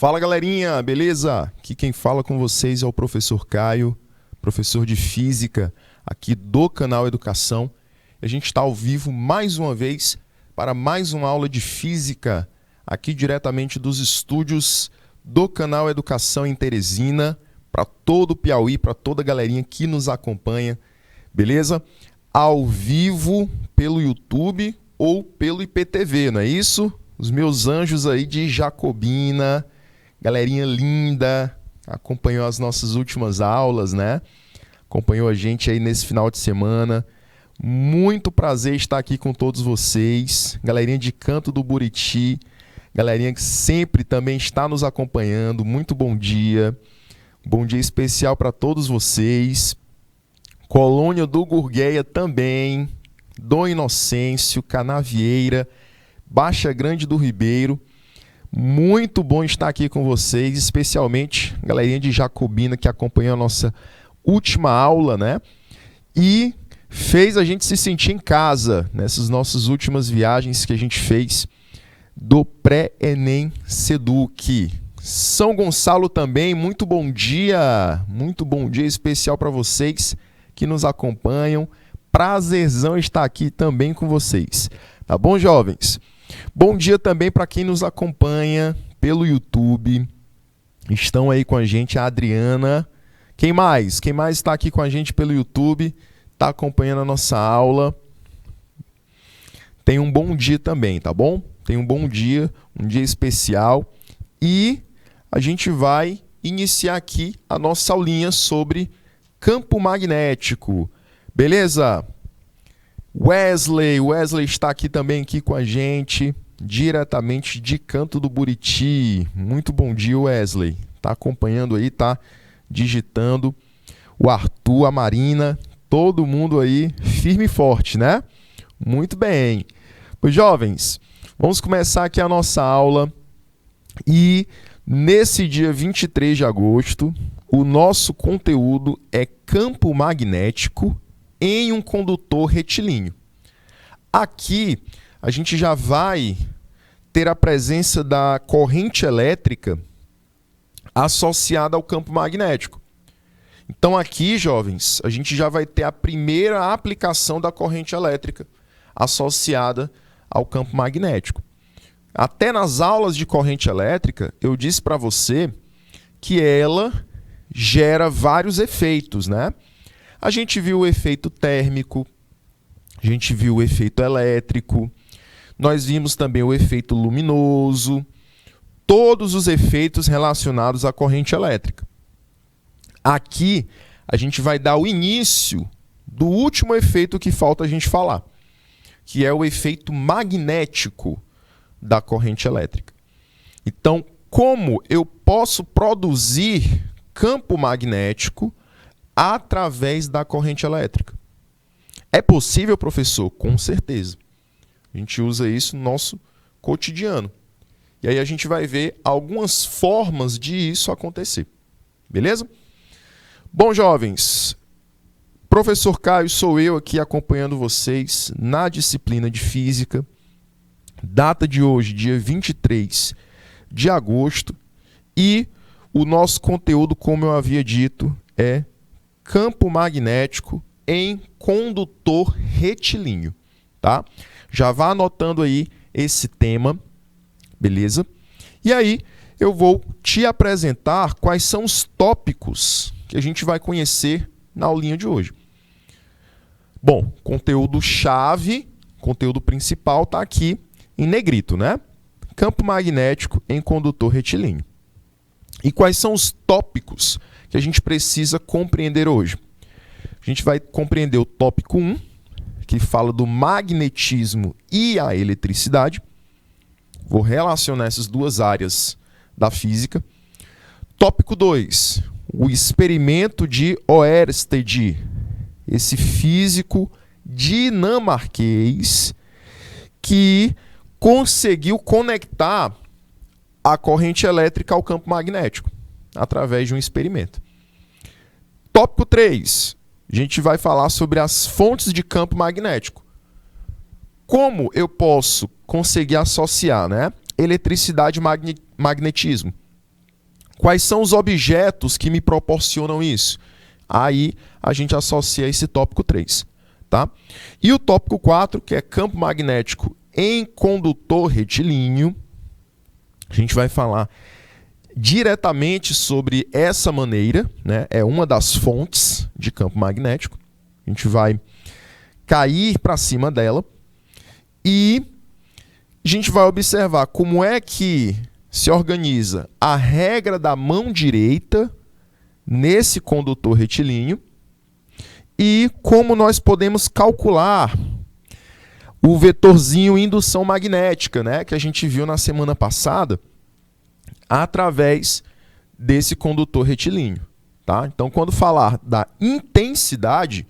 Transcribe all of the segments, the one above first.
Fala galerinha, beleza? Aqui quem fala com vocês é o professor Caio, professor de Física aqui do canal Educação. A gente está ao vivo mais uma vez para mais uma aula de Física aqui diretamente dos estúdios do canal Educação em Teresina, para todo o Piauí, para toda a galerinha que nos acompanha, beleza? Ao vivo pelo YouTube ou pelo IPTV, não é isso? Os meus anjos aí de Jacobina, galerinha linda, acompanhou as nossas últimas aulas, né? Acompanhou a gente aí nesse final de semana. Muito prazer estar aqui com todos vocês. Galerinha de Canto do Buriti, galerinha que sempre também está nos acompanhando. Muito bom dia. Bom dia especial para todos vocês. Colônia do Gurgueia também. Dom Inocêncio, Canavieira, Baixa Grande do Ribeiro. Muito bom estar aqui com vocês, especialmente a galerinha de Jacobina que acompanhou a nossa última aula, né? E fez a gente se sentir em casa nessas nossas últimas viagens que a gente fez do Pré-ENEM Seduc. São Gonçalo também, muito bom dia especial para vocês que nos acompanham. Prazerzão estar aqui também com vocês. Tá bom, jovens? Bom dia também para quem nos acompanha pelo YouTube. Estão aí com a gente a Adriana. Quem mais? Quem mais está aqui com a gente pelo YouTube? Está acompanhando a nossa aula. Tenha um bom dia também, tá bom? Tenha um bom dia, um dia especial. E a gente vai iniciar aqui a nossa aulinha sobre campo magnético. Beleza? Wesley está aqui também aqui com a gente, diretamente de Canto do Buriti. Muito bom dia, Wesley. Tá acompanhando aí, tá digitando. O Arthur, a Marina, todo mundo aí firme e forte, né? Muito bem. Pois, jovens, vamos começar aqui a nossa aula. E nesse dia 23 de agosto, o nosso conteúdo é campo magnético em um condutor retilíneo. Aqui, a gente já vai ter a presença da corrente elétrica associada ao campo magnético. Então, aqui, jovens, a gente já vai ter a primeira aplicação da corrente elétrica associada ao campo magnético. Até nas aulas de corrente elétrica, eu disse para você que ela gera vários efeitos, né? A gente viu o efeito térmico, a gente viu o efeito elétrico, nós vimos também o efeito luminoso, todos os efeitos relacionados à corrente elétrica. Aqui, a gente vai dar o início do último efeito que falta a gente falar, que é o efeito magnético da corrente elétrica. Então, como eu posso produzir campo magnético através da corrente elétrica? É possível, professor? Com certeza. A gente usa isso no nosso cotidiano. E aí a gente vai ver algumas formas de isso acontecer. Beleza? Bom, jovens, professor Caio sou eu aqui acompanhando vocês na disciplina de Física. Data de hoje, dia 23 de agosto. E o nosso conteúdo, como eu havia dito, é campo magnético em condutor retilíneo, tá? Já vá anotando aí esse tema, beleza? E aí eu vou te apresentar quais são os tópicos que a gente vai conhecer na aulinha de hoje. Bom, conteúdo-chave, conteúdo principal está aqui em negrito, né? Campo magnético em condutor retilíneo. E quais são os tópicos que a gente precisa compreender hoje? A gente vai compreender o tópico 1, que fala do magnetismo e a eletricidade. Vou relacionar essas duas áreas da física. Tópico 2, o experimento de Oersted, esse físico dinamarquês que conseguiu conectar a corrente elétrica ao campo magnético através de um experimento. Tópico 3, a gente vai falar sobre as fontes de campo magnético. Como eu posso conseguir associar, né, eletricidade e magnetismo? Quais são os objetos que me proporcionam isso? Aí a gente associa esse tópico 3. Tá? E o tópico 4, que é campo magnético em condutor retilíneo, a gente vai falar diretamente sobre essa maneira, né? É uma das fontes de campo magnético. A gente vai cair para cima dela e a gente vai observar como é que se organiza a regra da mão direita nesse condutor retilíneo e como nós podemos calcular o vetorzinho indução magnética, né, que a gente viu na semana passada, através desse condutor retilíneo. Tá? Então, quando falar da intensidade,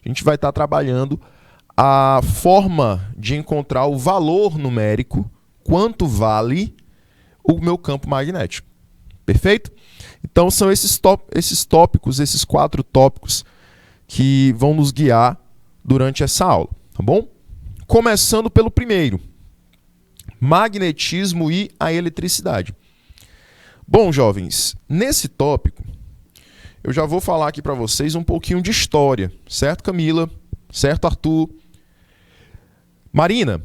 a gente vai estar trabalhando a forma de encontrar o valor numérico, quanto vale o meu campo magnético. Perfeito? Então, são esses tópicos, esses 4 tópicos que vão nos guiar durante essa aula. Tá bom? Começando pelo primeiro, magnetismo e a eletricidade. Bom, jovens, nesse tópico, eu já vou falar aqui para vocês um pouquinho de história. Certo, Camila? Certo, Arthur? Marina,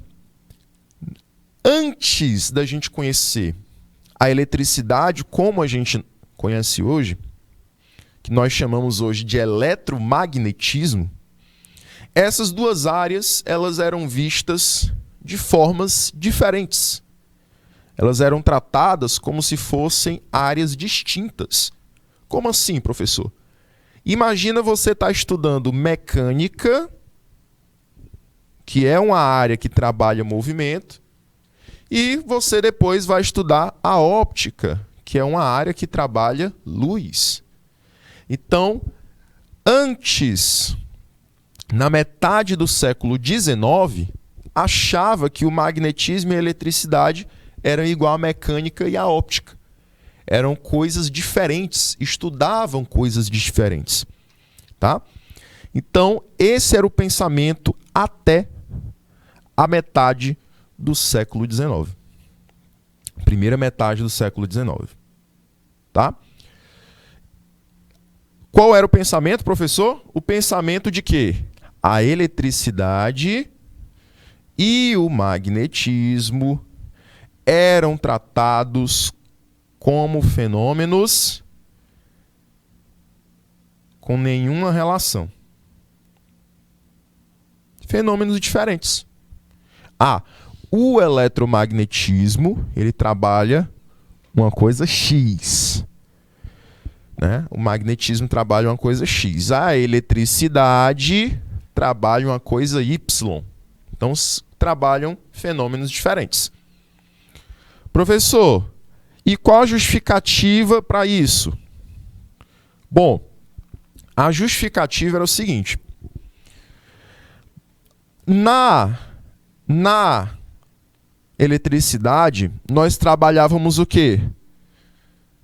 antes da gente conhecer a eletricidade como a gente conhece hoje, que nós chamamos hoje de eletromagnetismo, essas duas áreas elas eram vistas de formas diferentes. Elas eram tratadas como se fossem áreas distintas. Como assim, professor? Imagina você estar estudando mecânica, que é uma área que trabalha movimento, e você depois vai estudar a óptica, que é uma área que trabalha luz. Então, antes, na metade do século XIX, achava que o magnetismo e a eletricidade eram igual à mecânica e à óptica. Eram coisas diferentes, estudavam coisas diferentes. Tá? Então, esse era o pensamento até a metade do século XIX. Primeira metade do século XIX. Tá? Qual era o pensamento, professor? O pensamento de que a eletricidade e o magnetismo eram tratados como fenômenos com nenhuma relação. Fenômenos diferentes. O eletromagnetismo, ele trabalha uma coisa X. Né? O magnetismo trabalha uma coisa X. A eletricidade trabalha uma coisa Y. Então, trabalham fenômenos diferentes. Professor, e qual a justificativa para isso? Bom, a justificativa era o seguinte. Na eletricidade, nós trabalhávamos o quê?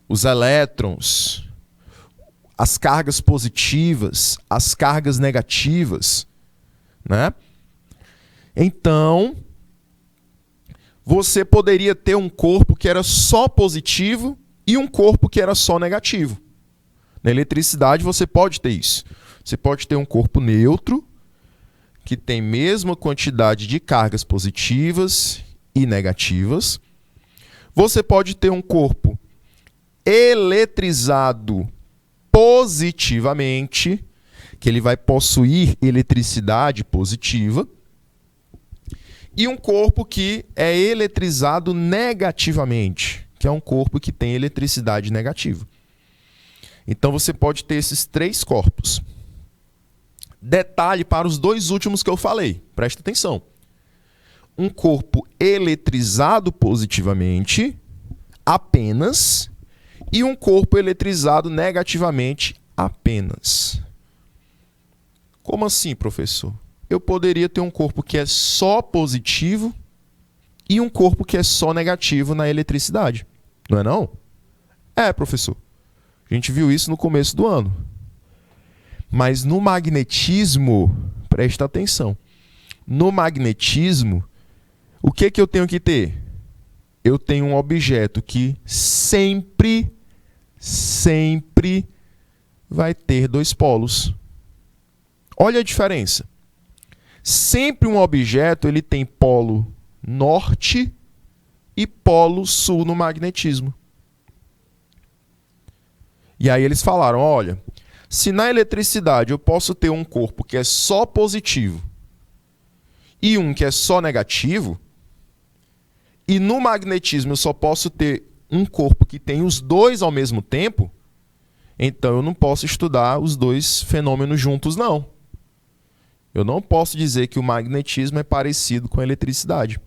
Os elétrons, as cargas positivas, as cargas negativas, né? Então, você poderia ter um corpo que era só positivo e um corpo que era só negativo. Na eletricidade, você pode ter isso. Você pode ter um corpo neutro, que tem mesma quantidade de cargas positivas e negativas. Você pode ter um corpo eletrizado positivamente, que ele vai possuir eletricidade positiva, e um corpo que é eletrizado negativamente, que é um corpo que tem eletricidade negativa. Então você pode ter esses 3 corpos. Detalhe para os 2 últimos que eu falei, presta atenção. Um corpo eletrizado positivamente apenas e um corpo eletrizado negativamente apenas. Como assim, professor? Eu poderia ter um corpo que é só positivo e um corpo que é só negativo na eletricidade. Não é não? É, professor. A gente viu isso no começo do ano. Mas no magnetismo, presta atenção. No magnetismo, o que eu tenho que ter? Eu tenho um objeto que sempre sempre vai ter dois polos. Olha a diferença. Sempre um objeto ele tem polo norte e polo sul no magnetismo. E aí eles falaram, olha, se na eletricidade eu posso ter um corpo que é só positivo e um que é só negativo, e no magnetismo eu só posso ter um corpo que tem os dois ao mesmo tempo, então eu não posso estudar os dois fenômenos juntos, não. Eu não posso dizer que o magnetismo é parecido com a eletricidade.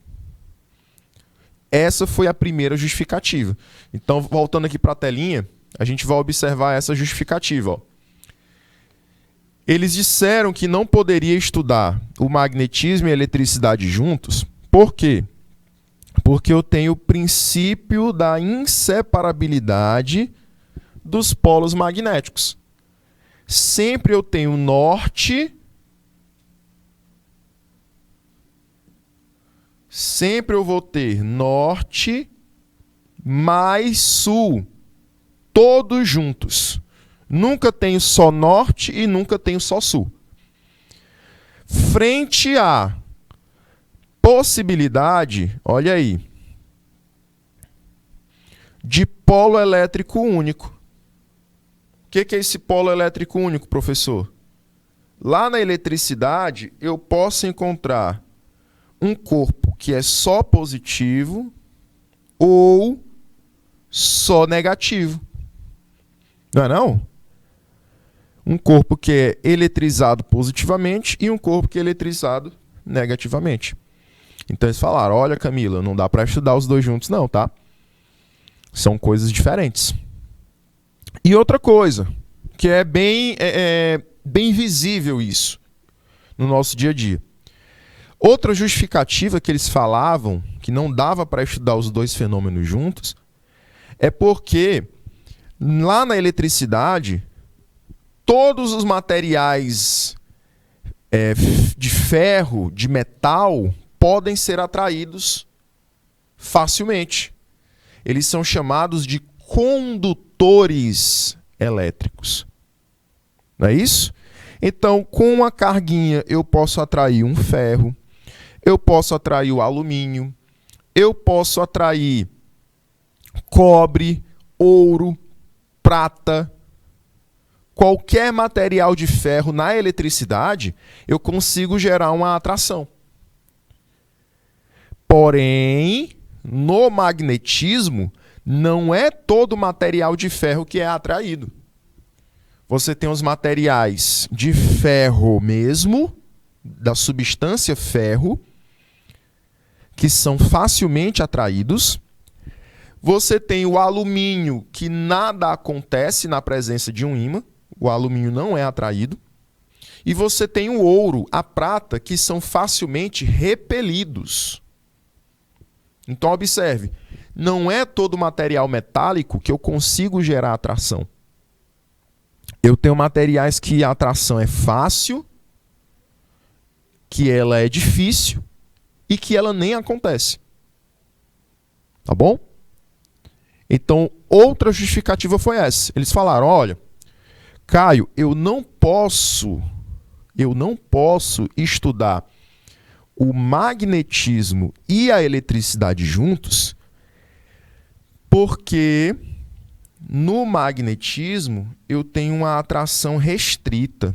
Essa foi a primeira justificativa. Então, voltando aqui para a telinha, a gente vai observar essa justificativa. Ó. Eles disseram que não poderia estudar o magnetismo e a eletricidade juntos. Por quê? Porque eu tenho o princípio da inseparabilidade dos polos magnéticos. Sempre eu tenho norte, sempre eu vou ter norte mais sul, todos juntos. Nunca tenho só norte e nunca tenho só sul. Frente à possibilidade, olha aí, de polo elétrico único. O que é esse polo elétrico único, professor? Lá na eletricidade, eu posso encontrar um corpo que é só positivo ou só negativo. Não é não? Um corpo que é eletrizado positivamente e um corpo que é eletrizado negativamente. Então eles falaram, olha Camila, não dá para estudar os dois juntos não, tá? São coisas diferentes. E outra coisa, que é bem visível isso no nosso dia a dia. Outra justificativa que eles falavam, que não dava para estudar os dois fenômenos juntos, é porque lá na eletricidade, todos os materiais de ferro, de metal, podem ser atraídos facilmente. Eles são chamados de condutores elétricos. Não é isso? Então, com uma carguinha, eu posso atrair um ferro, eu posso atrair o alumínio, eu posso atrair cobre, ouro, prata, qualquer material de ferro na eletricidade, eu consigo gerar uma atração. Porém, no magnetismo, não é todo material de ferro que é atraído. Você tem os materiais de ferro mesmo, da substância ferro, que são facilmente atraídos. Você tem o alumínio, que nada acontece na presença de um ímã. O alumínio não é atraído. E você tem o ouro, a prata, que são facilmente repelidos. Então, observe, não é todo material metálico que eu consigo gerar atração. Eu tenho materiais que a atração é fácil, que ela é difícil e que ela nem acontece. Tá bom? Então, outra justificativa foi essa. Eles falaram, olha, Caio, eu não posso estudar o magnetismo e a eletricidade juntos, porque no magnetismo eu tenho uma atração restrita.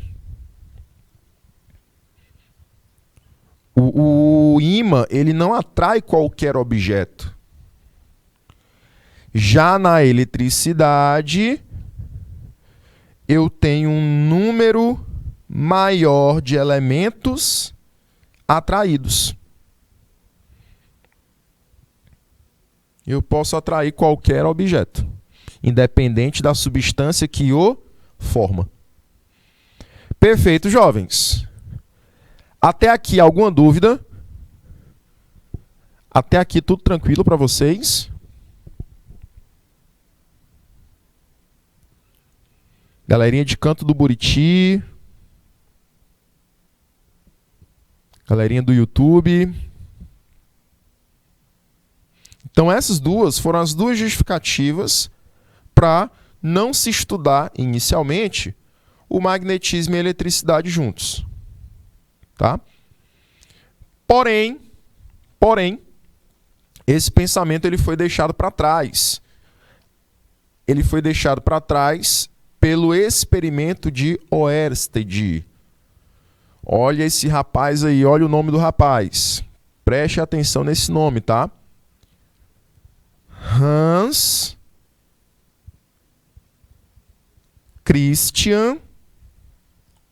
O ímã, ele não atrai qualquer objeto. Já na eletricidade, eu tenho um número maior de elementos atraídos. Eu posso atrair qualquer objeto, independente da substância que o forma. Perfeito, jovens. Até aqui, alguma dúvida? Até aqui, tudo tranquilo para vocês? Galerinha de Canto do Buriti. Galerinha do YouTube. Então, essas duas foram as duas justificativas para não se estudar inicialmente o magnetismo e a eletricidade juntos. Tá? Porém, esse pensamento ele foi deixado para trás. Ele foi deixado para trás pelo experimento de Oersted. Olha esse rapaz aí, olha o nome do rapaz. Preste atenção nesse nome, tá? Hans Christian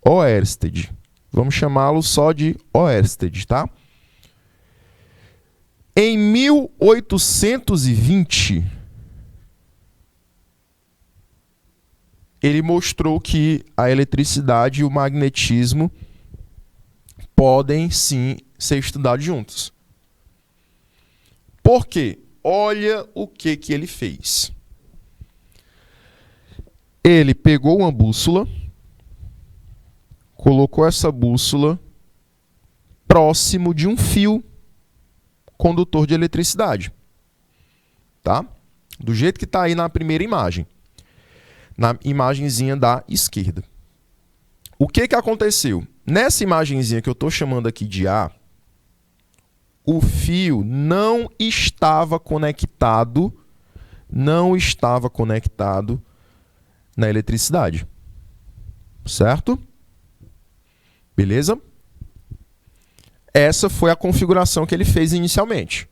Oersted. Vamos chamá-lo só de Oersted, tá? Em 1820, ele mostrou que a eletricidade e o magnetismo podem sim ser estudados juntos. Por quê? Olha o que ele fez. Ele pegou uma bússola, colocou essa bússola próximo de um fio condutor de eletricidade. Tá? Do jeito que está aí na primeira imagem. Na imagenzinha da esquerda. O que aconteceu? Nessa imagenzinha que eu estou chamando aqui de A, o fio não estava conectado na eletricidade. Certo? Beleza? Essa foi a configuração que ele fez inicialmente.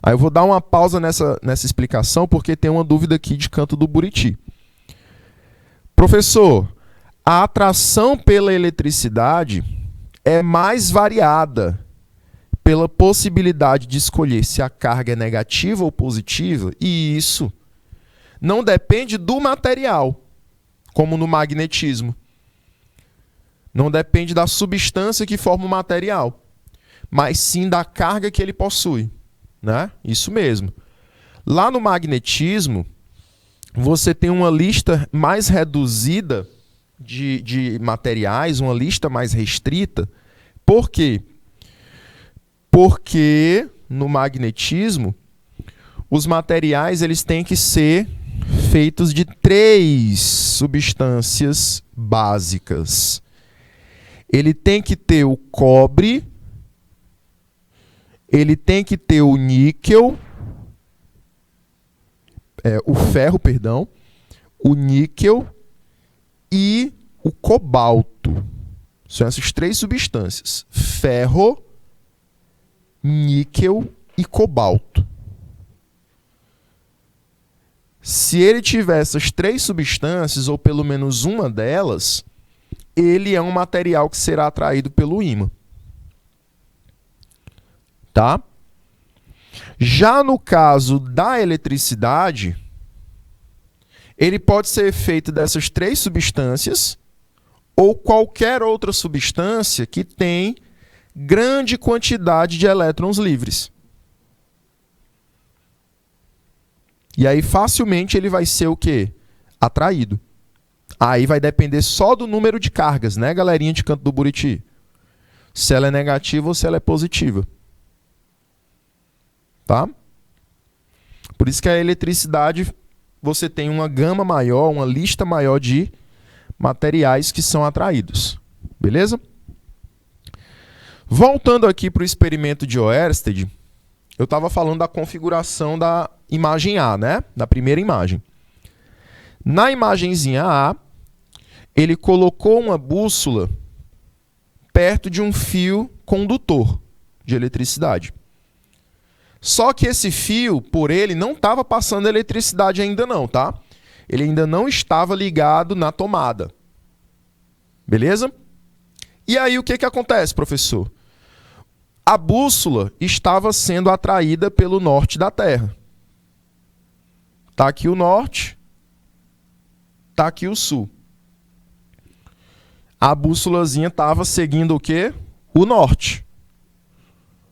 Aí eu vou dar uma pausa nessa explicação, porque tem uma dúvida aqui de Canto do Buriti. Professor, a atração pela eletricidade é mais variada pela possibilidade de escolher se a carga é negativa ou positiva, e isso não depende do material, como no magnetismo. Não depende da substância que forma o material, mas sim da carga que ele possui, né? Isso mesmo. Lá no magnetismo, você tem uma lista mais reduzida de materiais, uma lista mais restrita. Por quê? Porque no magnetismo, os materiais eles têm que ser feitos de 3 substâncias básicas. Ele tem que ter o cobre, ele tem que ter o níquel, o ferro, perdão, o níquel e o cobalto. São essas 3 substâncias: ferro, níquel e cobalto. Se ele tiver essas 3 substâncias, ou pelo menos uma delas, ele é um material que será atraído pelo ímã. Tá? Já no caso da eletricidade, ele pode ser feito dessas 3 substâncias ou qualquer outra substância que tem grande quantidade de elétrons livres. E aí facilmente ele vai ser o quê? Atraído. Aí vai depender só do número de cargas, né, galerinha de Canto do Buriti? Se ela é negativa ou se ela é positiva. Tá? Por isso que a eletricidade, você tem uma gama maior, uma lista maior de materiais que são atraídos. Beleza? Voltando aqui para o experimento de Oersted, eu estava falando da configuração da imagem A, né? Da primeira imagem. Na imagenzinha A, ele colocou uma bússola perto de um fio condutor de eletricidade. Só que esse fio, por ele, não estava passando eletricidade ainda não, tá? Ele ainda não estava ligado na tomada. Beleza? E aí o que acontece, professor? A bússola estava sendo atraída pelo norte da Terra. Está aqui o norte, está aqui o sul. A bússolazinha estava seguindo o quê? O norte.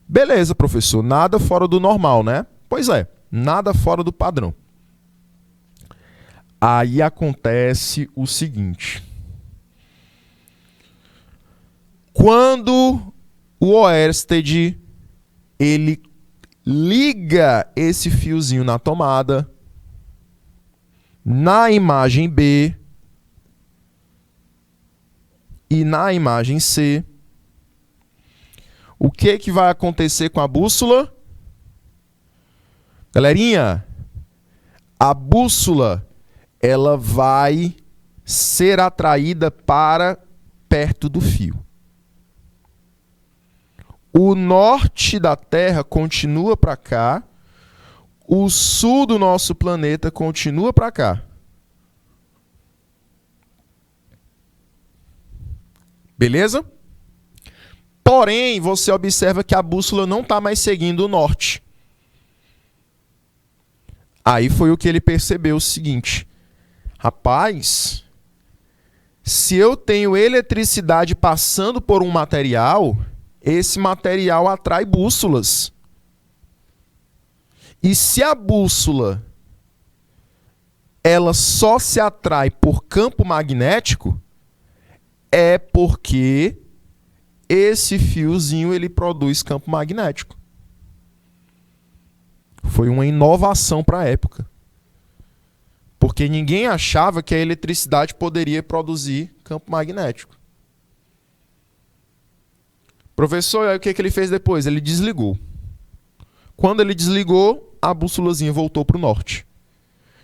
Beleza, professor, nada fora do normal, né? Pois é, nada fora do padrão. Aí acontece o seguinte. Quando o Oersted ele liga esse fiozinho na tomada, na imagem B e na imagem C, o que vai acontecer com a bússola? Galerinha, a bússola ela vai ser atraída para perto do fio. O norte da Terra continua para cá, o sul do nosso planeta continua para cá. Beleza? Porém, você observa que a bússola não está mais seguindo o norte. Aí foi o que ele percebeu o seguinte: rapaz, se eu tenho eletricidade passando por um material, esse material atrai bússolas. E se a bússola ela só se atrai por campo magnético, é porque esse fiozinho ele produz campo magnético. Foi uma inovação para a época. Porque ninguém achava que a eletricidade poderia produzir campo magnético. Professor, aí o que ele fez depois? Ele desligou. Quando ele desligou, a bússolazinha voltou para o norte.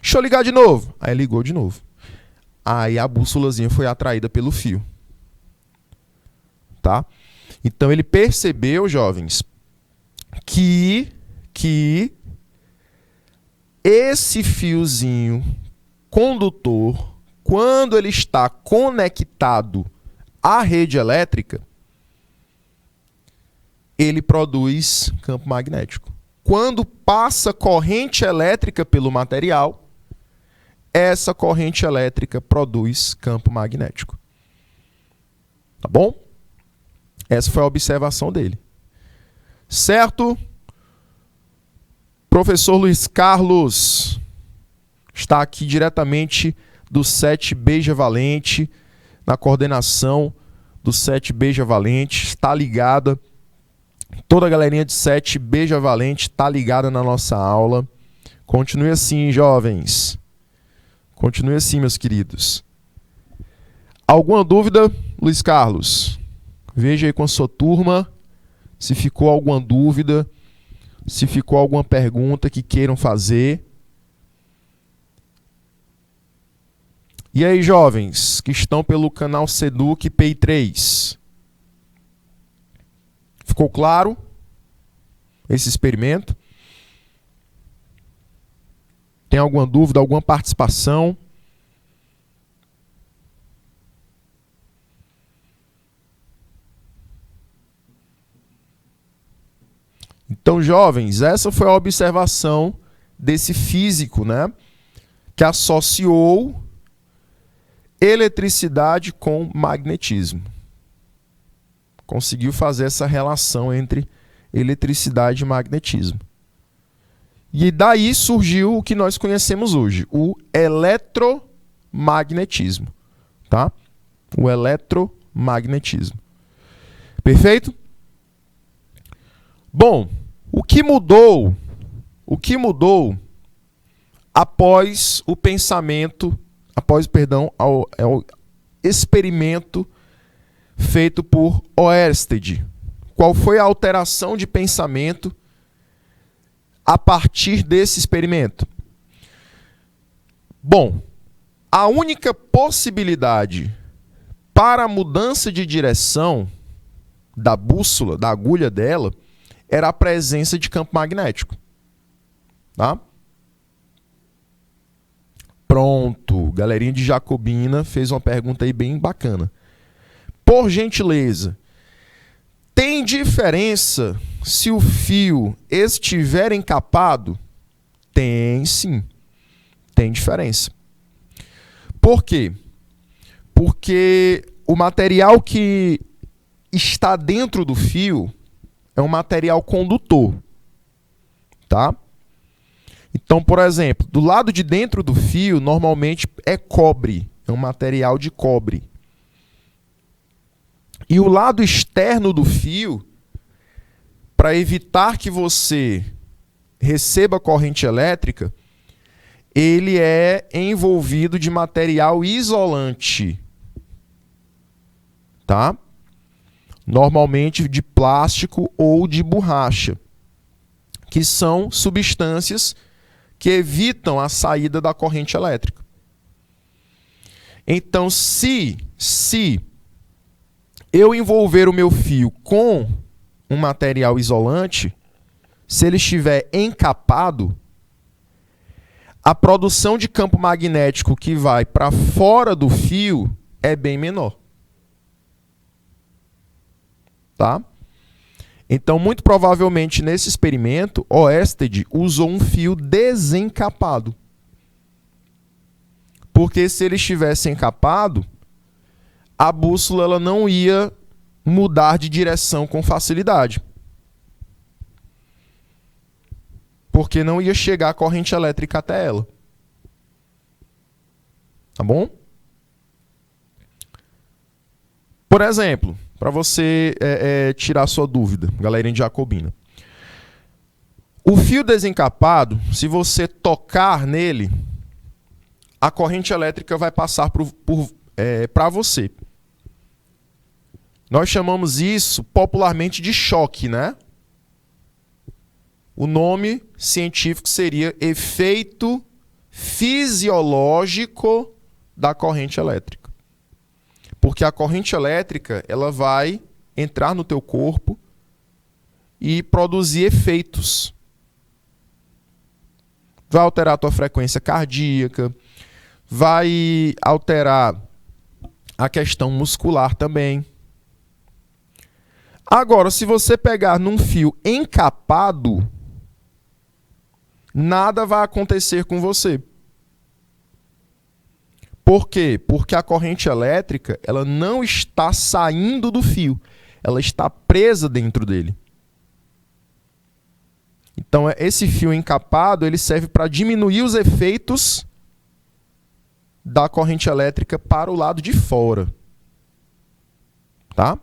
Deixa eu ligar de novo. Aí ligou de novo. Aí a bússolazinha foi atraída pelo fio. Tá? Então ele percebeu, jovens, que esse fiozinho condutor, quando ele está conectado à rede elétrica, ele produz campo magnético. Quando passa corrente elétrica pelo material, essa corrente elétrica produz campo magnético. Tá bom? Essa foi a observação dele. Certo? Professor Luiz Carlos está aqui diretamente do 7 Beija Valente, na coordenação do 7 Beija Valente, está ligada. Toda a galerinha de 7 Beija Valente está ligada na nossa aula. Continue assim, jovens. Continue assim, meus queridos. Alguma dúvida, Luiz Carlos? Veja aí com a sua turma se ficou alguma dúvida, se ficou alguma pergunta que queiram fazer. E aí, jovens que estão pelo canal Seduc PI3? Ficou claro esse experimento? Tem alguma dúvida, alguma participação? Então, jovens, essa foi a observação desse físico, né, que associou eletricidade com magnetismo. Conseguiu fazer essa relação entre eletricidade e magnetismo. E daí surgiu o que nós conhecemos hoje, o eletromagnetismo, tá? O eletromagnetismo. Perfeito? Bom, o que mudou após o pensamento, ao experimento feito por Oersted? Qual foi a alteração de pensamento a partir desse experimento? Bom, a única possibilidade para a mudança de direção da bússola, da agulha dela, era a presença de campo magnético. Tá? Pronto. Galerinha de Jacobina fez uma pergunta aí bem bacana. Por gentileza, tem diferença se o fio estiver encapado? Tem sim. Tem diferença. Por quê? Porque o material que está dentro do fio é um material condutor, tá? Então, por exemplo, do lado de dentro do fio, normalmente é cobre, é um material de cobre. E o lado externo do fio, para evitar que você receba corrente elétrica, ele é envolvido de material isolante, tá? Normalmente de plástico ou de borracha, que são substâncias que evitam a saída da corrente elétrica. Então, se eu envolver o meu fio com um material isolante, se ele estiver encapado, a produção de campo magnético que vai para fora do fio é bem menor. Tá? Então, muito provavelmente, nesse experimento, Oersted usou um fio desencapado. Porque se ele estivesse encapado, a bússola ela não ia mudar de direção com facilidade. Porque não ia chegar a corrente elétrica até ela. Tá bom? Por exemplo, para você tirar sua dúvida, galerinha de Jacobina. O fio desencapado, se você tocar nele, a corrente elétrica vai passar para você. Nós chamamos isso popularmente de choque, né? O nome científico seria efeito fisiológico da corrente elétrica. Porque a corrente elétrica ela vai entrar no teu corpo e produzir efeitos. Vai alterar a tua frequência cardíaca, vai alterar a questão muscular também. Agora, se você pegar num fio encapado, nada vai acontecer com você. Por quê? Porque a corrente elétrica ela não está saindo do fio, ela está presa dentro dele. Então, esse fio encapado ele serve para diminuir os efeitos da corrente elétrica para o lado de fora. Tá?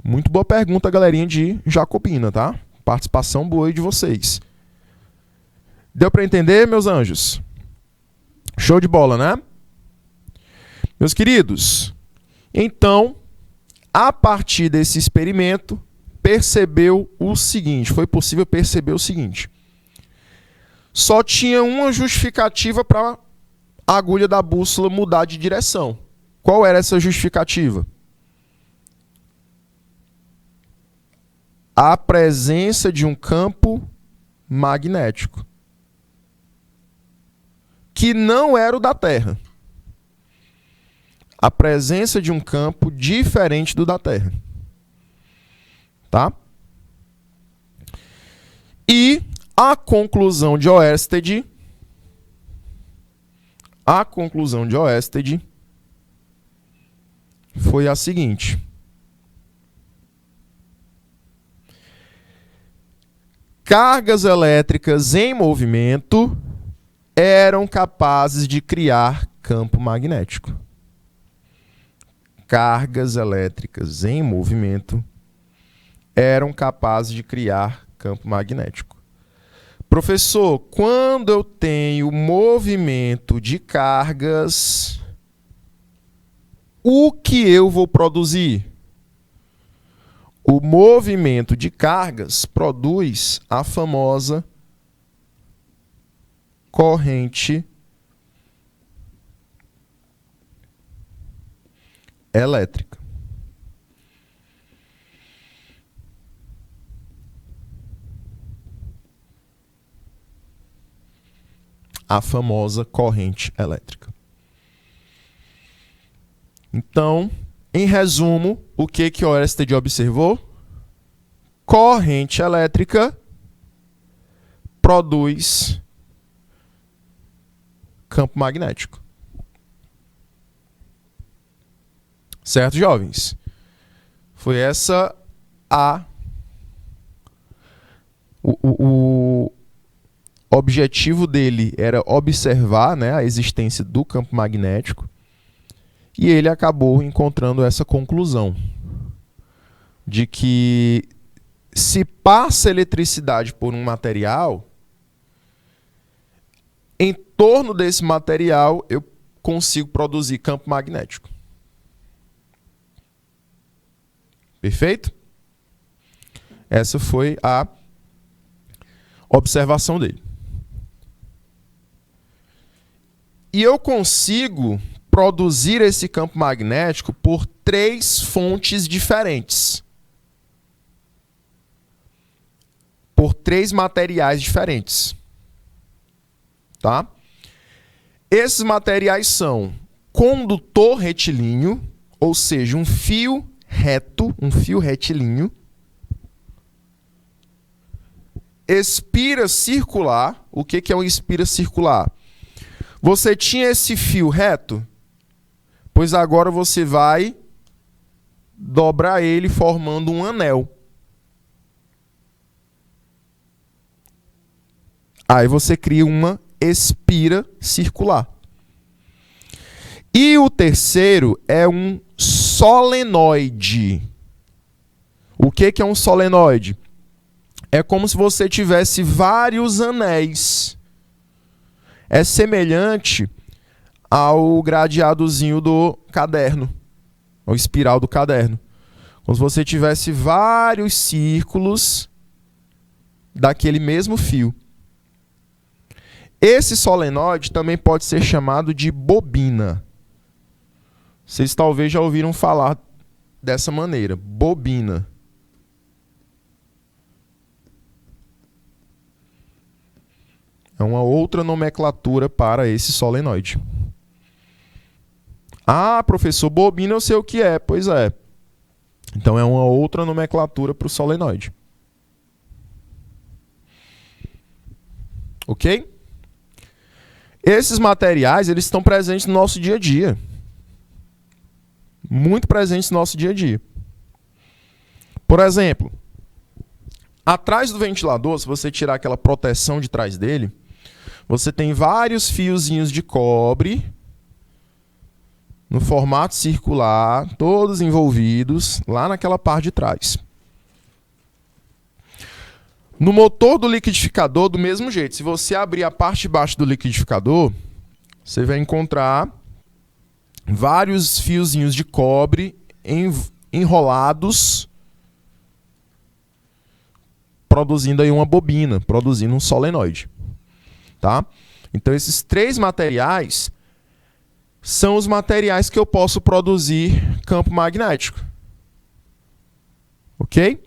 Muito boa pergunta, galerinha de Jacobina, tá? Participação boa aí de vocês. Deu para entender, meus anjos? Show de bola, né? Meus queridos, então, a partir desse experimento, foi possível perceber o seguinte. Só tinha uma justificativa para a agulha da bússola mudar de direção. Qual era essa justificativa? A presença de um campo magnético, que não era o da Terra. A presença de um campo diferente do da Terra. Tá? E a conclusão de Oersted foi a seguinte. Cargas elétricas em movimento eram capazes de criar campo magnético. Cargas elétricas em movimento eram capazes de criar campo magnético. Professor, quando eu tenho movimento de cargas, o que eu vou produzir? O movimento de cargas produz a famosa corrente elétrica. A famosa corrente elétrica. Então, em resumo, o que Oersted observou? Corrente elétrica produz campo magnético. Certo, jovens? Foi essa o objetivo dele era observar, né, a existência do campo magnético e ele acabou encontrando essa conclusão de que se passa eletricidade por um material, em torno desse material eu consigo produzir campo magnético. Perfeito? Essa foi a observação dele. E eu consigo produzir esse campo magnético por 3 fontes diferentes. Por 3 materiais diferentes. Tá? Esses materiais são condutor retilíneo, ou seja, um fio reto, um fio retilíneo. Espira circular. O que é um espira circular? Você tinha esse fio reto, pois agora você vai dobrar ele formando um anel. Aí você cria uma espira circular. E o terceiro é um solenoide. O que é um solenoide? É como se você tivesse vários anéis. É semelhante ao gradeadozinho do caderno, ao espiral do caderno. Como se você tivesse vários círculos daquele mesmo fio. Esse solenoide também pode ser chamado de bobina. Vocês talvez já ouviram falar dessa maneira, bobina. É uma outra nomenclatura para esse solenoide. Ah, professor, bobina eu sei o que é. Pois é. Então é uma outra nomenclatura para o solenoide. Ok? Esses materiais, eles estão presentes no nosso dia a dia. Muito presentes no nosso dia a dia. Por exemplo, atrás do ventilador, se você tirar aquela proteção de trás dele, você tem vários fiozinhos de cobre no formato circular, todos envolvidos lá naquela parte de trás. No motor do liquidificador, do mesmo jeito. Se você abrir a parte de baixo do liquidificador, você vai encontrar vários fiozinhos de cobre enrolados, produzindo aí uma bobina, produzindo um solenoide. Tá? Então, esses 3 materiais são os materiais que eu posso produzir campo magnético. Ok?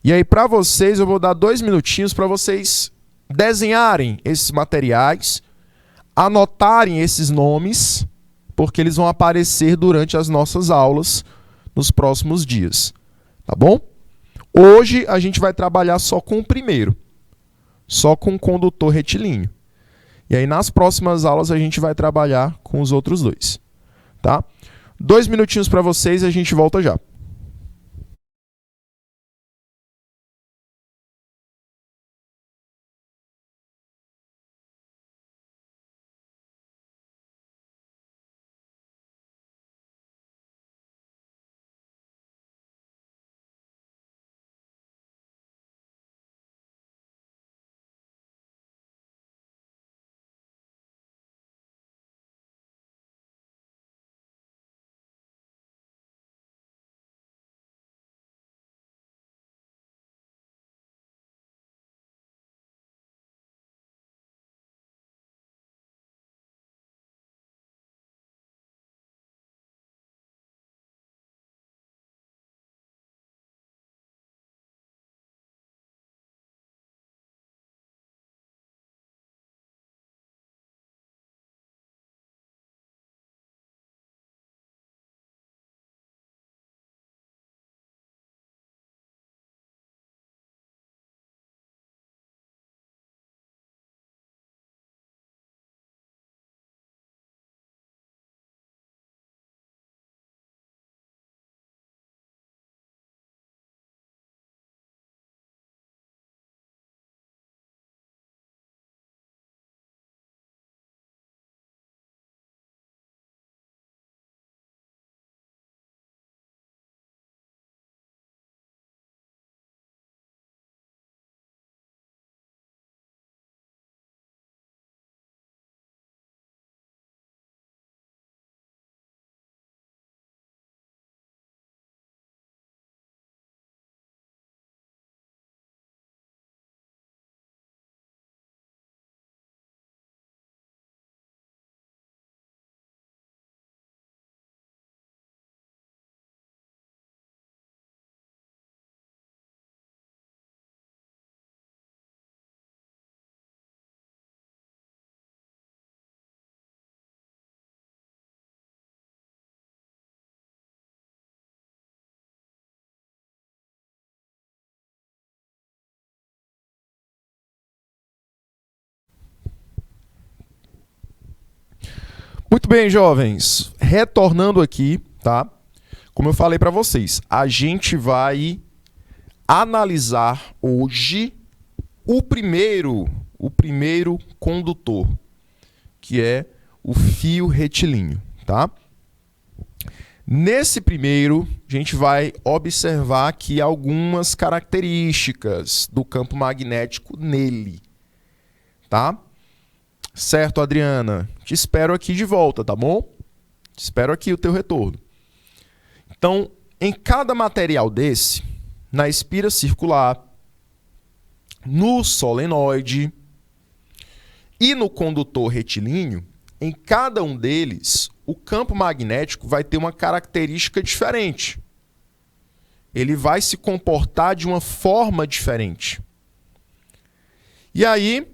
E aí, para vocês, eu vou dar 2 minutinhos para vocês desenharem esses materiais, anotarem esses nomes, porque eles vão aparecer durante as nossas aulas nos próximos dias. Tá bom? Hoje, a gente vai trabalhar só com o primeiro. Só com o condutor retilíneo. E aí, nas próximas aulas, a gente vai trabalhar com os outros 2. Tá? 2 minutinhos para vocês e a gente volta já. Muito bem, jovens. Retornando aqui, tá? Como eu falei para vocês, a gente vai analisar hoje o primeiro condutor, que é o fio retilíneo, tá? Nesse primeiro, a gente vai observar aqui algumas características do campo magnético nele, tá? Certo, Adriana? Te espero aqui de volta, tá bom? Te espero aqui o teu retorno. Então, em cada material desse, na espira circular, no solenoide e no condutor retilíneo, em cada um deles, o campo magnético vai ter uma característica diferente. Ele vai se comportar de uma forma diferente. E aí,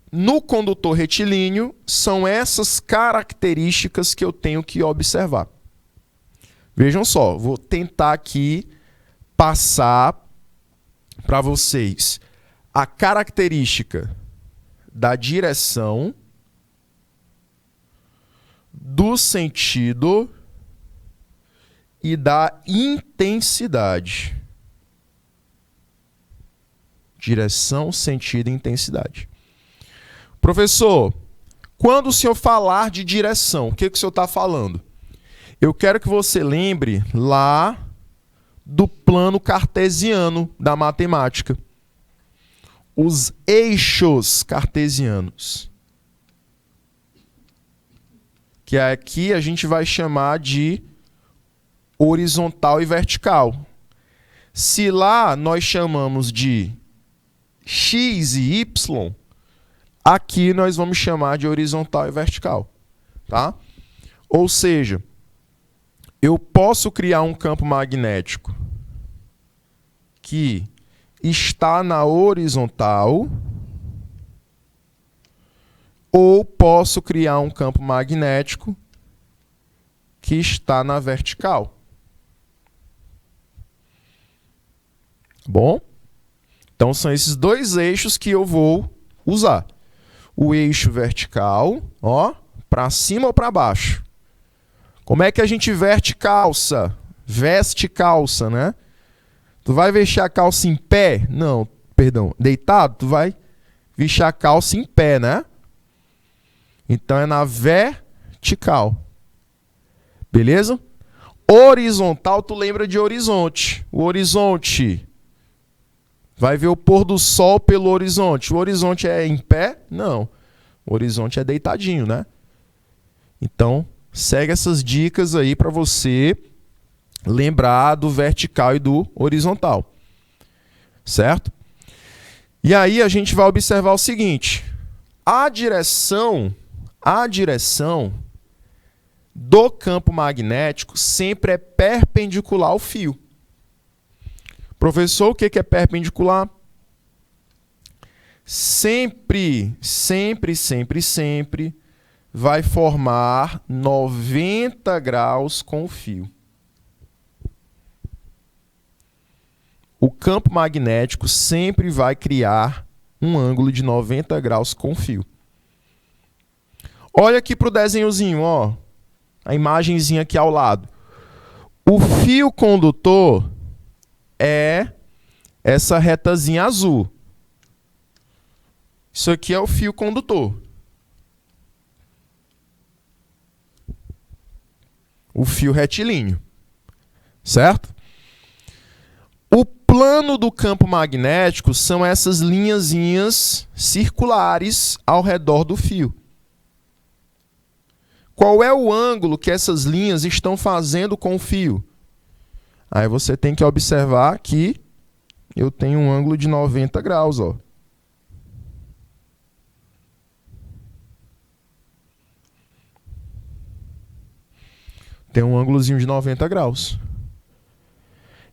no condutor retilíneo, são essas características que eu tenho que observar. Vejam só, vou tentar aqui passar para vocês a característica da direção, do sentido e da intensidade. Direção, sentido e intensidade. Professor, quando o senhor falar de direção, o que o senhor está falando? Eu quero que você lembre lá do plano cartesiano da matemática. Os eixos cartesianos. Que aqui a gente vai chamar de horizontal e vertical. Se lá nós chamamos de x e y, aqui nós vamos chamar de horizontal e vertical, tá? Ou seja, eu posso criar um campo magnético que está na horizontal ou posso criar um campo magnético que está na vertical. Bom? Então são esses dois eixos que eu vou usar. O eixo vertical, ó, para cima ou para baixo. Como é que a gente veste calça? Veste calça, né? Tu vai vestir a calça em pé? Não, perdão, deitado? Tu vai vestir a calça em pé, né? Então é na vertical. Beleza? Horizontal, tu lembra de horizonte. O horizonte vai ver o pôr do sol pelo horizonte. O horizonte é em pé? Não. O horizonte é deitadinho, né? Então, segue essas dicas aí para você lembrar do vertical e do horizontal. Certo? E aí a gente vai observar o seguinte. A direção do campo magnético sempre é perpendicular ao fio. Professor, o que é perpendicular? Sempre vai formar 90 graus com o fio. O campo magnético sempre vai criar um ângulo de 90 graus com o fio. Olha aqui para o desenhozinho, ó, a imagenzinha aqui ao lado. O fio condutor é essa retazinha azul. Isso aqui é o fio condutor. O fio retilíneo. Certo? O plano do campo magnético são essas linhazinhas circulares ao redor do fio. Qual é o ângulo que essas linhas estão fazendo com o fio? Aí você tem que observar que eu tenho um ângulo de 90 graus, ó. Tem um ângulozinho de 90 graus.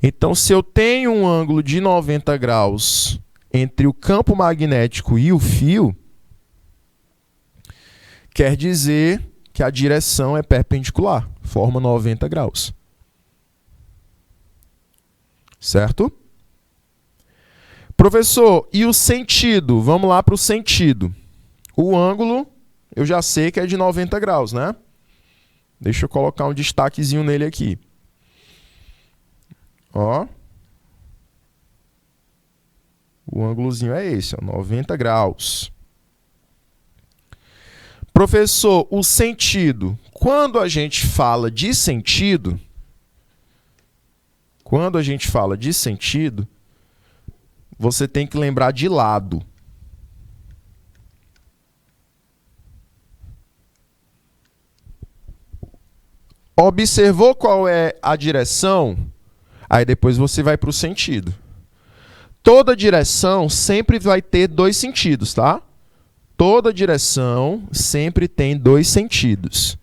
Então, se eu tenho um ângulo de 90 graus entre o campo magnético e o fio, quer dizer que a direção é perpendicular, forma 90 graus. Certo? Professor, e o sentido? Vamos lá para o sentido. O ângulo eu já sei que é de 90 graus, né? Deixa eu colocar um destaquezinho nele aqui. Ó. O ângulozinho é esse, ó, 90 graus. Professor, o sentido. Quando a gente fala de sentido, você tem que lembrar de lado. Observou qual é a direção? Aí depois você vai para o sentido. Toda direção sempre vai ter dois sentidos, tá? Toda direção sempre tem dois sentidos.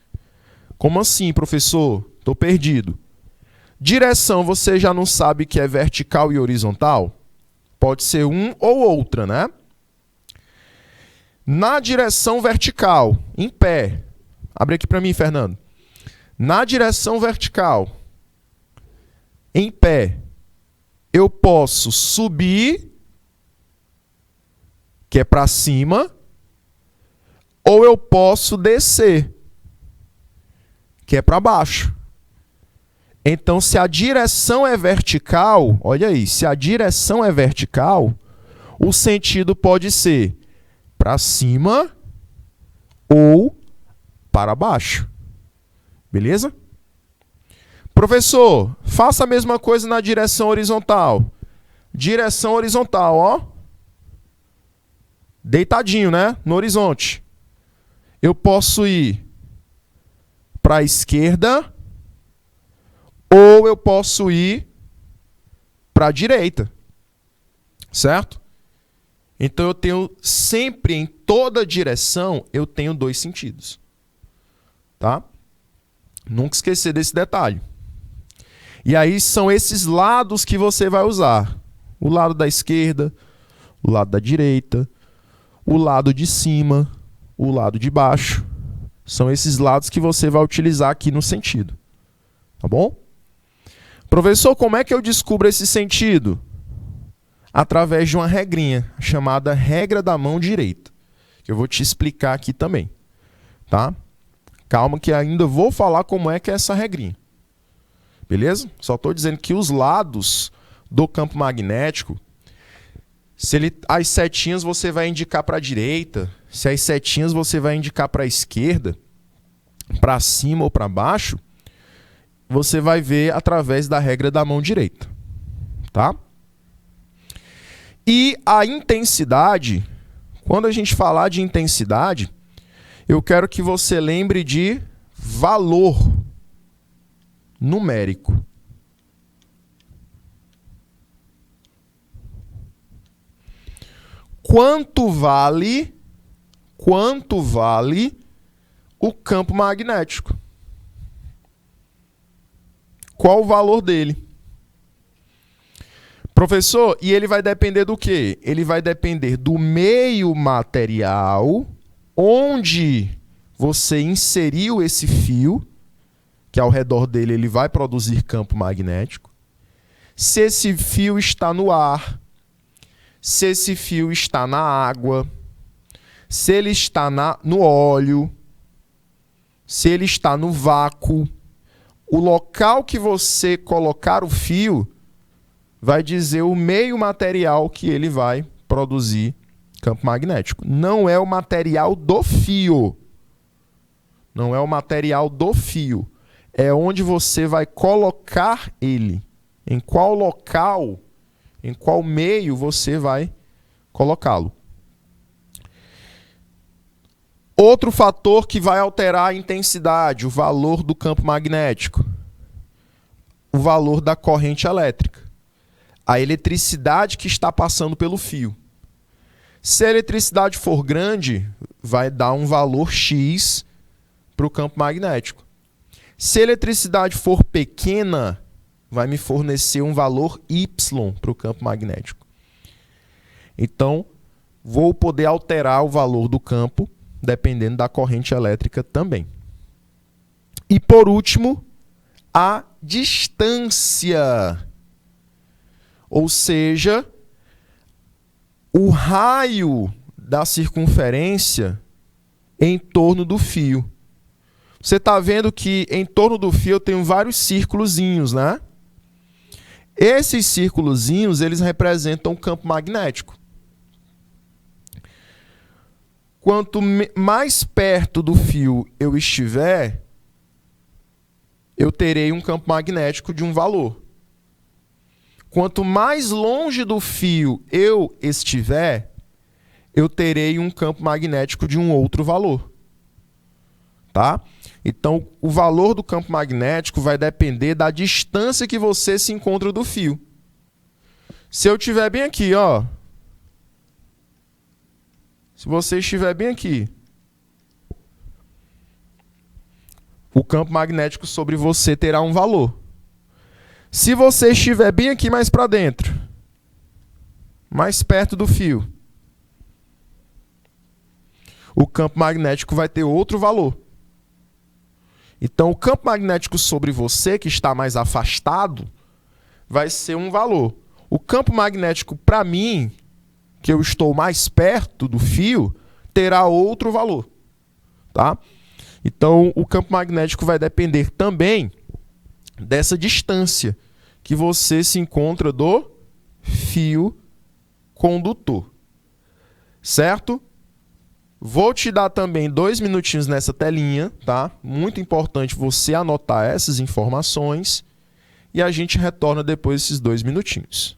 Como assim, professor? Estou perdido. Direção, você já não sabe que é vertical e horizontal? Pode ser um ou outra, né? Na direção vertical, em pé. Abre aqui para mim, Fernando. Na direção vertical, em pé, eu posso subir, que é para cima, ou eu posso descer, que é para baixo. Então, se a direção é vertical, olha aí, se a direção é vertical, o sentido pode ser para cima ou para baixo. Beleza? Professor, faça a mesma coisa na direção horizontal. Direção horizontal, ó. Deitadinho, né? No horizonte. Eu posso ir para a esquerda ou eu posso ir para a direita. Certo? Então eu tenho sempre, em toda direção, eu tenho dois sentidos. Tá? Nunca esquecer desse detalhe. E aí são esses lados que você vai usar. O lado da esquerda, o lado da direita, o lado de cima, o lado de baixo. São esses lados que você vai utilizar aqui no sentido. Tá bom? Professor, como é que eu descubro esse sentido? Através de uma regrinha chamada regra da mão direita, que eu vou te explicar aqui também. Tá? Calma que ainda vou falar como é que é essa regrinha. Beleza? Só estou dizendo que os lados do campo magnético, as setinhas você vai indicar para a direita, se as setinhas você vai indicar para a esquerda, para cima ou para baixo, você vai ver através da regra da mão direita. Tá? E a intensidade, quando a gente falar de intensidade, eu quero que você lembre de valor numérico. Quanto vale o campo magnético? Qual o valor dele? Professor, e ele vai depender do quê? Ele vai depender do meio material onde você inseriu esse fio, que ao redor dele ele vai produzir campo magnético. Se esse fio está no ar, se esse fio está na água, se ele está no óleo, se ele está no vácuo, o local que você colocar o fio vai dizer o meio material que ele vai produzir campo magnético. Não é o material do fio. Não é o material do fio. É onde você vai colocar ele. Em qual local, em qual meio você vai colocá-lo. Outro fator que vai alterar a intensidade, o valor do campo magnético. O valor da corrente elétrica. A eletricidade que está passando pelo fio. Se a eletricidade for grande, vai dar um valor X para o campo magnético. Se a eletricidade for pequena, vai me fornecer um valor Y para o campo magnético. Então, vou poder alterar o valor do campo dependendo da corrente elétrica também. E por último, a distância. Ou seja, o raio da circunferência, em torno do fio. Você está vendo que em torno do fio eu tenho vários círculozinhos, né? Esses círculozinhos, eles representam o campo magnético. Quanto mais perto do fio eu estiver, eu terei um campo magnético de um valor. Quanto mais longe do fio eu estiver, eu terei um campo magnético de um outro valor. Tá? Então, o valor do campo magnético vai depender da distância que você se encontra do fio. Se eu estiver bem aqui, ó. Se você estiver bem aqui, o campo magnético sobre você terá um valor. Se você estiver bem aqui mais para dentro, mais perto do fio, o campo magnético vai ter outro valor. Então, o campo magnético sobre você, que está mais afastado, vai ser um valor. O campo magnético para mim, que eu estou mais perto do fio, terá outro valor. Tá? Então, o campo magnético vai depender também dessa distância que você se encontra do fio condutor. Certo? Vou te dar também 2 minutinhos nessa telinha, tá? Muito importante você anotar essas informações e a gente retorna depois desses 2 minutinhos.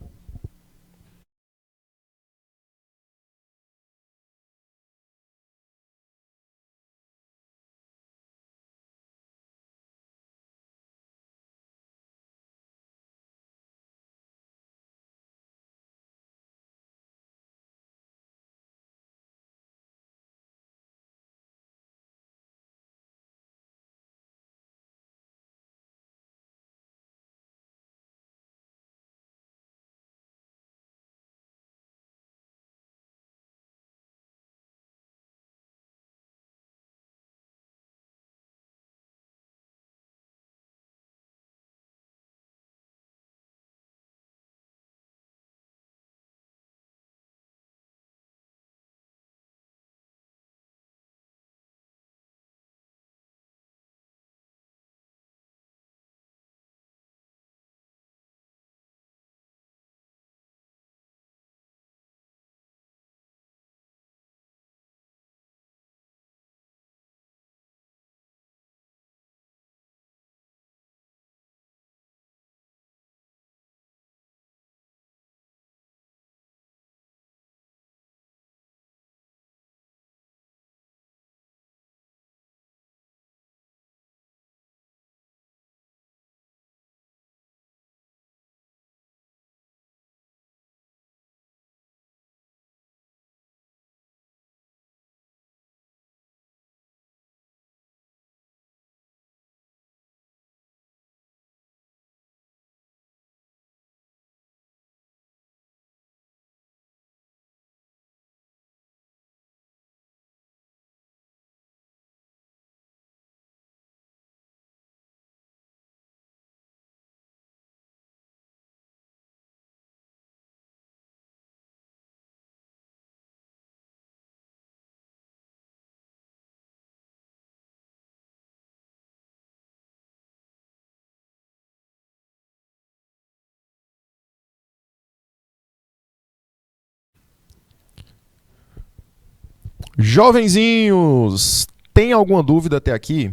Jovenzinhos, tem alguma dúvida até aqui?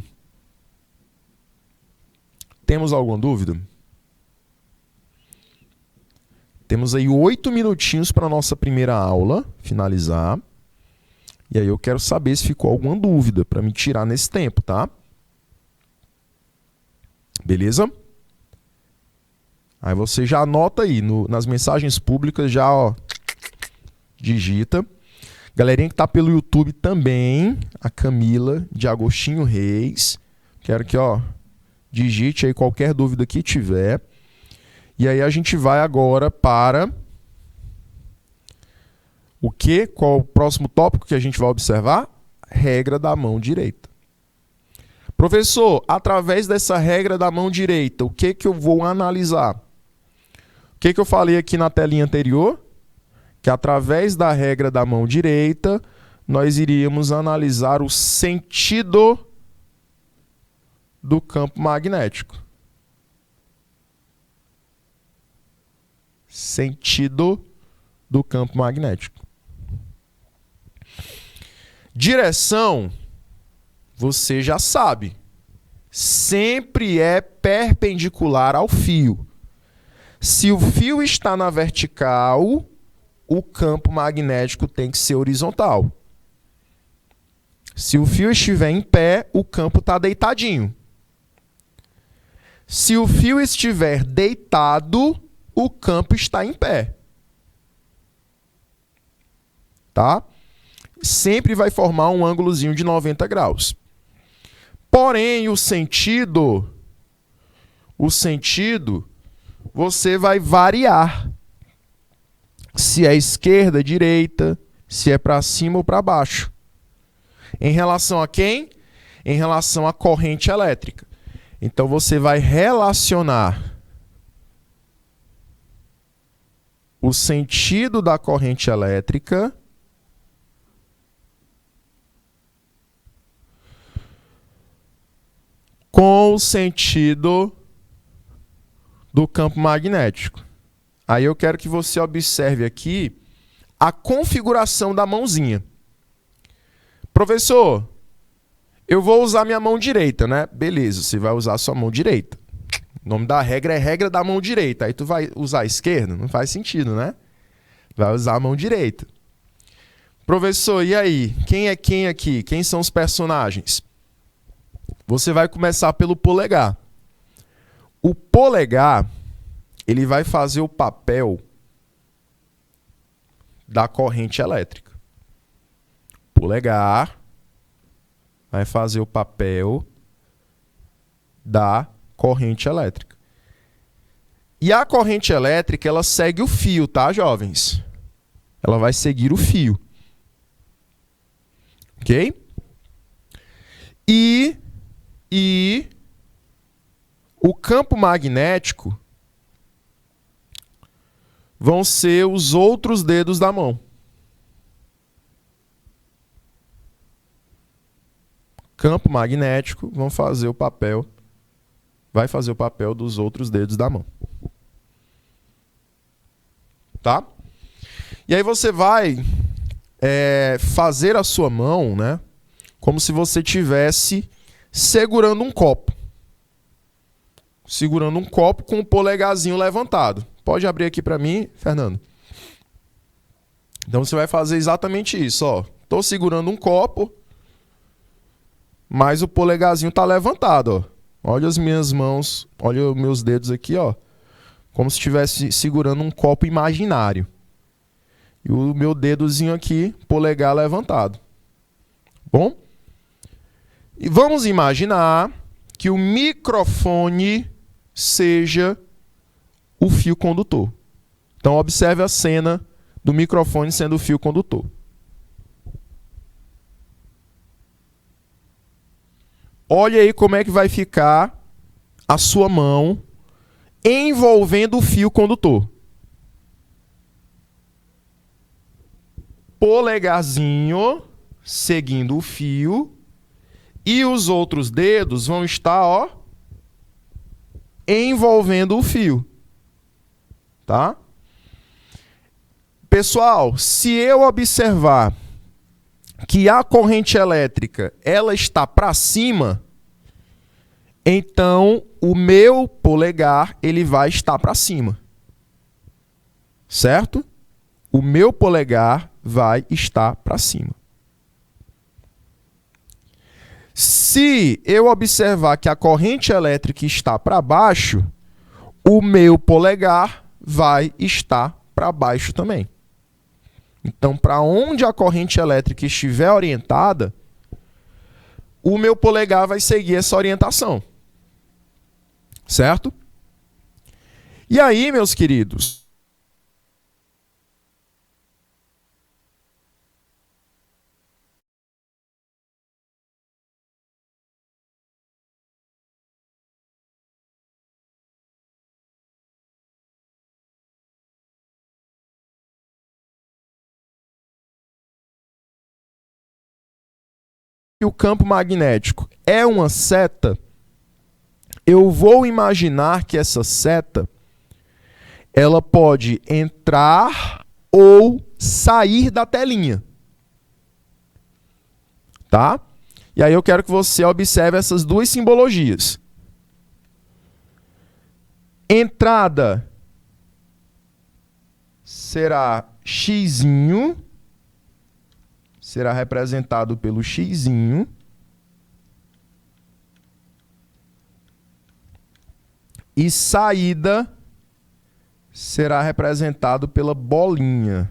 Temos alguma dúvida? Temos aí 8 minutinhos para a nossa primeira aula finalizar. E aí eu quero saber se ficou alguma dúvida para me tirar nesse tempo, tá? Beleza? Aí você já anota aí, nas mensagens públicas, já ó, digita. Galerinha que tá pelo YouTube também, a Camila de Agostinho Reis. Quero que, ó, digite aí qualquer dúvida que tiver. E aí a gente vai agora para o quê? Qual o próximo tópico que a gente vai observar? Regra da mão direita. Professor, através dessa regra da mão direita, o que eu vou analisar? O que eu falei aqui na telinha anterior? Que através da regra da mão direita, nós iríamos analisar o sentido do campo magnético. Sentido do campo magnético. Direção, você já sabe. Sempre é perpendicular ao fio. Se o fio está na vertical, o campo magnético tem que ser horizontal. Se o fio estiver em pé, o campo está deitadinho. Se o fio estiver deitado, o campo está em pé. Tá? Sempre vai formar um ângulozinho de 90 graus. Porém, o sentido, você vai variar. Se é esquerda, direita, se é para cima ou para baixo. Em relação a quem? Em relação à corrente elétrica. Então, você vai relacionar o sentido da corrente elétrica com o sentido do campo magnético. Aí eu quero que você observe aqui a configuração da mãozinha. Professor, eu vou usar minha mão direita, né? Beleza, você vai usar a sua mão direita. O nome da regra é regra da mão direita. Aí tu vai usar a esquerda? Não faz sentido, né? Vai usar a mão direita. Professor, e aí? Quem é quem aqui? Quem são os personagens? Você vai começar pelo polegar. O polegar, ele vai fazer o papel da corrente elétrica. Polegar vai fazer o papel da corrente elétrica. E a corrente elétrica, ela segue o fio, tá, jovens? Ela vai seguir o fio. Ok? E o campo magnético vão ser os outros dedos da mão. Campo magnético vai fazer o papel dos outros dedos da mão. Tá? E aí você vai fazer a sua mão, né, como se você estivesse segurando um copo. Segurando um copo com o polegarzinho levantado. Pode abrir aqui para mim, Fernando? Então você vai fazer exatamente isso, ó. Tô segurando um copo, mas o polegarzinho está levantado, ó. Olha as minhas mãos, olha os meus dedos aqui, ó. Como se estivesse segurando um copo imaginário. E o meu dedozinho aqui, polegar levantado. Bom? E vamos imaginar que o microfone seja o fio condutor. Então, observe a cena do microfone sendo o fio condutor. Olha aí como é que vai ficar a sua mão envolvendo o fio condutor. Polegarzinho seguindo o fio e os outros dedos vão estar, ó, envolvendo o fio. Tá? Pessoal, se eu observar que a corrente elétrica ela está para cima, então o meu polegar ele vai estar para cima. Certo? O meu polegar vai estar para cima. Se eu observar que a corrente elétrica está para baixo, o meu polegar vai estar para baixo também. Então, para onde a corrente elétrica estiver orientada, o meu polegar vai seguir essa orientação. Certo? E aí, meus queridos, o campo magnético é uma seta, eu vou imaginar que essa seta ela pode entrar ou sair da telinha. Tá? E aí eu quero que você observe essas duas simbologias. Entrada será xzinho, será representado pelo xzinho. E saída será representado pela bolinha.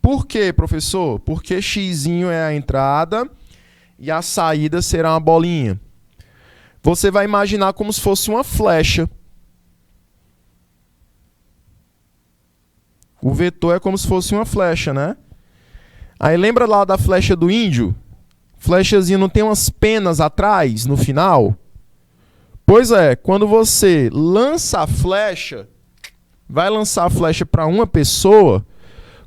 Por quê, professor? Porque xzinho é a entrada e a saída será uma bolinha. Você vai imaginar como se fosse uma flecha. O vetor é como se fosse uma flecha, né? Aí lembra lá da flecha do índio? Flechazinha não tem umas penas atrás, no final? Pois é, quando você lança a flecha, vai lançar a flecha para uma pessoa,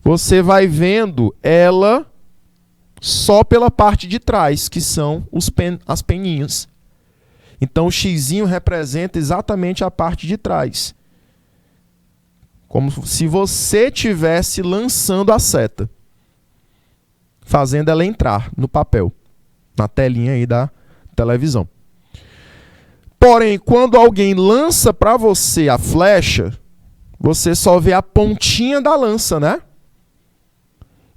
você vai vendo ela só pela parte de trás, que são as peninhas. Então o xzinho representa exatamente a parte de trás. Como se você estivesse lançando a seta, fazendo ela entrar no papel, na telinha aí da televisão. Porém, quando alguém lança para você a flecha, você só vê a pontinha da lança, né?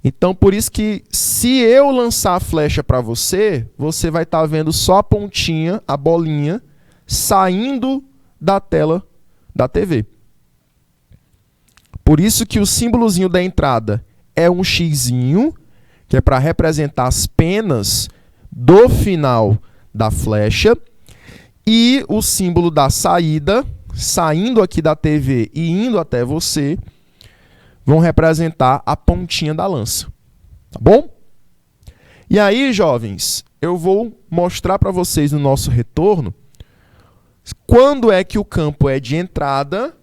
Então, por isso que se eu lançar a flecha para você, você vai estar vendo só a pontinha, a bolinha, saindo da tela da TV. Por isso que o símbolozinho da entrada é um xzinho, que é para representar as penas do final da flecha, e o símbolo da saída, saindo aqui da TV e indo até você, vão representar a pontinha da lança. Tá bom? E aí, jovens, eu vou mostrar para vocês no nosso retorno quando é que o campo é de entrada,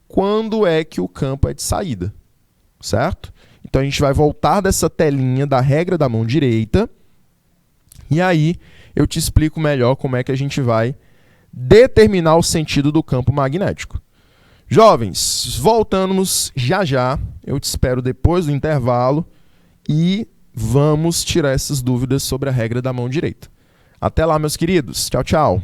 quando é que o campo é de saída. Certo? Então a gente vai voltar dessa telinha da regra da mão direita e aí eu te explico melhor como é que a gente vai determinar o sentido do campo magnético. Jovens, voltamos já já. Eu te espero depois do intervalo e vamos tirar essas dúvidas sobre a regra da mão direita. Até lá, meus queridos. Tchau, tchau.